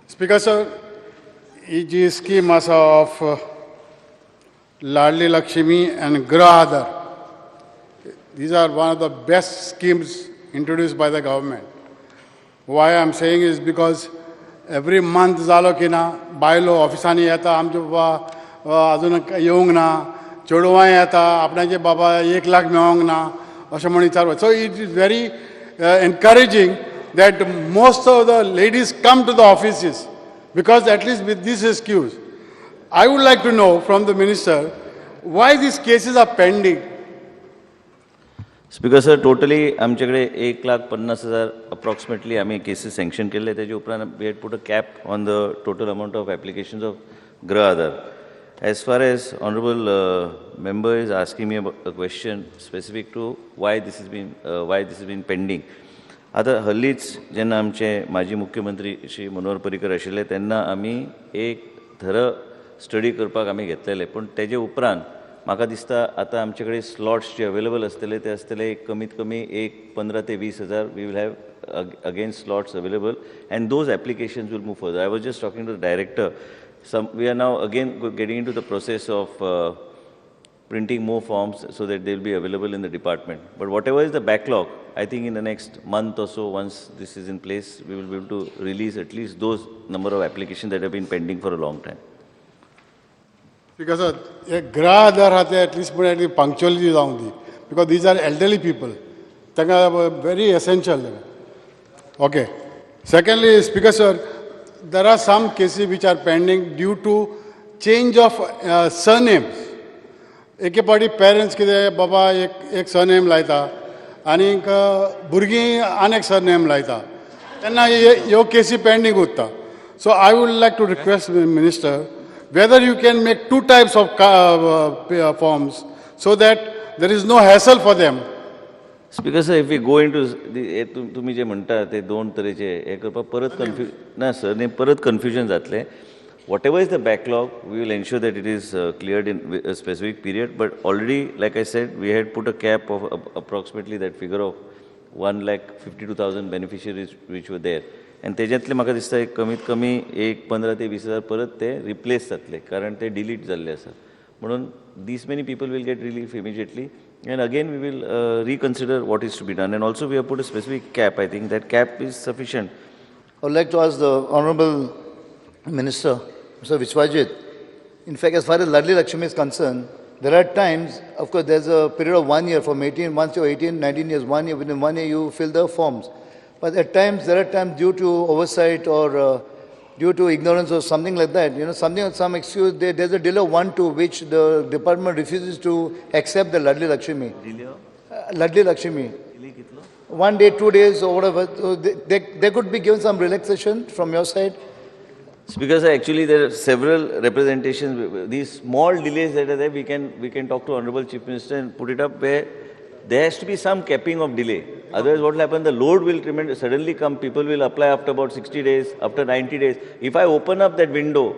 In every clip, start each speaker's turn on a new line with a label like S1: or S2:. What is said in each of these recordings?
S1: Speaker sir, EG scheme of Ladli Lakshmi and Grah. These are one of the best schemes introduced by the government. Why I am saying is because every month zalo ki na bailo officeani yeta amche baba azun yeung na chodwai yeta apnache baba 1 lakh meong na ashe moni charwa. So it is very encouraging that most of the ladies come to the offices because at least with this excuse. I would like to know from the minister why these cases are pending.
S2: Speaker sir, totally आमच्याकडे 1,50,000 approximately आम्ही cases sanction केले. त्याच्या उपरांत we had put a cap on the total amount of applications of Grah Aadhar. As far as honorable member is asking me about a question specific to why this has been pending. आता हल्लीच जेन्ना आमचे माजी मुख्यमंत्री श्री मनोहर पर्रीकर आशिल्ले तेन्ना आमी एक थर स्टडी करपाक आमी घेतलेले, पण तेजे उपरांत म्हाका दिसता आतां आमचे कडेन स्लॉट्स जे अवेलेबल आसतले ते आसतले कमीत कमी 15,000 ते 20,000 we will have again slots available and those applications will move further. I was just talking to the director. We are now again getting into the process of printing more forms so that they will be available in the department. But whatever is the backlog, I think in the next month or so, once this is in place, we will be able to release at least those number of applications that have been pending for a long time.
S1: Because Grah Aadhar at least punctuality down because these are elderly people. They are very essential. Okay. Secondly, Speaker sir, there are some cases which are pending due to change of surnames. एके पाटी parents कितें बाबा एक surname लायता आनी भुरगीं आनीक surname लायता तेन्ना ह्यो केसी पेंडींग उरता. So I would like to request minister whether you can make 2 types of forms so that there is no hassle for them.
S2: Speaker sir, if we go into तुम्ही जे म्हणता ते दोन तरेचे हे करपाक परत ना सर ने परत कन्फ्युजन जातले. Whatever is the backlog, we will ensure that it is cleared in a specific period. But already, like I said, we had put a cap of approximately that figure of 1,52,000 beneficiaries which were there. And तेज्यांतले म्हाका दिसता एक कमीत कमी 15,000 ते 20,000 परत ते replace जातले कारण ते डिलीट जाल्ले आसा. म्हणून these many people will get relief immediately. And again, we will reconsider what is to be done. And also, we have put a specific cap. I think that cap is sufficient.
S3: I would like to ask the Honorable Minister, Mr. Vishwajit, in fact, as far as Ladli Lakshmi is concerned, there are times, of course, there's a period of 1 year from 18 months to 18, 19 years, 1 year, within 1 year you fill the forms. But at times, there are times due to oversight or due to ignorance or something like that, some excuse, there's a delay of 1 to which the department refuses to accept the Ladli Lakshmi. Ladli Lakshmi. 1 day, 2 days or whatever. So they could be given some relaxation from your side.
S2: Because actually there are several representations. These small delays that are there, we can talk to Honorable Chief Minister and put it up where there has to be some capping of delay. Otherwise what will happen, the load will suddenly come, people will apply after about 60 days, after 90 days. If I open up that window,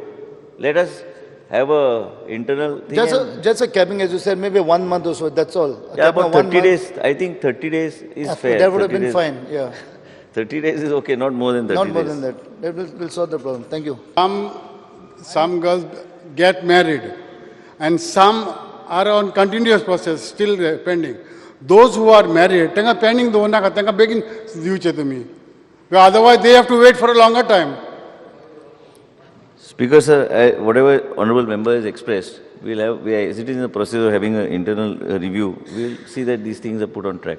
S2: let us have a internal thing.
S3: Just a capping, as you said, maybe 1 month or so, that's all.
S2: Yeah, about 30 days, I think 30 days is fair.
S3: That would have been fine, yeah.
S2: 30 days is okay, not more than 30 days.
S3: Not more than that. That will solve the problem. Thank you.
S1: Some girls get married and some are on continuous process, still pending. Those who are married, they are pending the one that begin otherwise they have to wait for a longer time.
S2: Speaker sir, whatever honorable member has expressed, we are in the process of having an internal review. We will see that these things are put on track.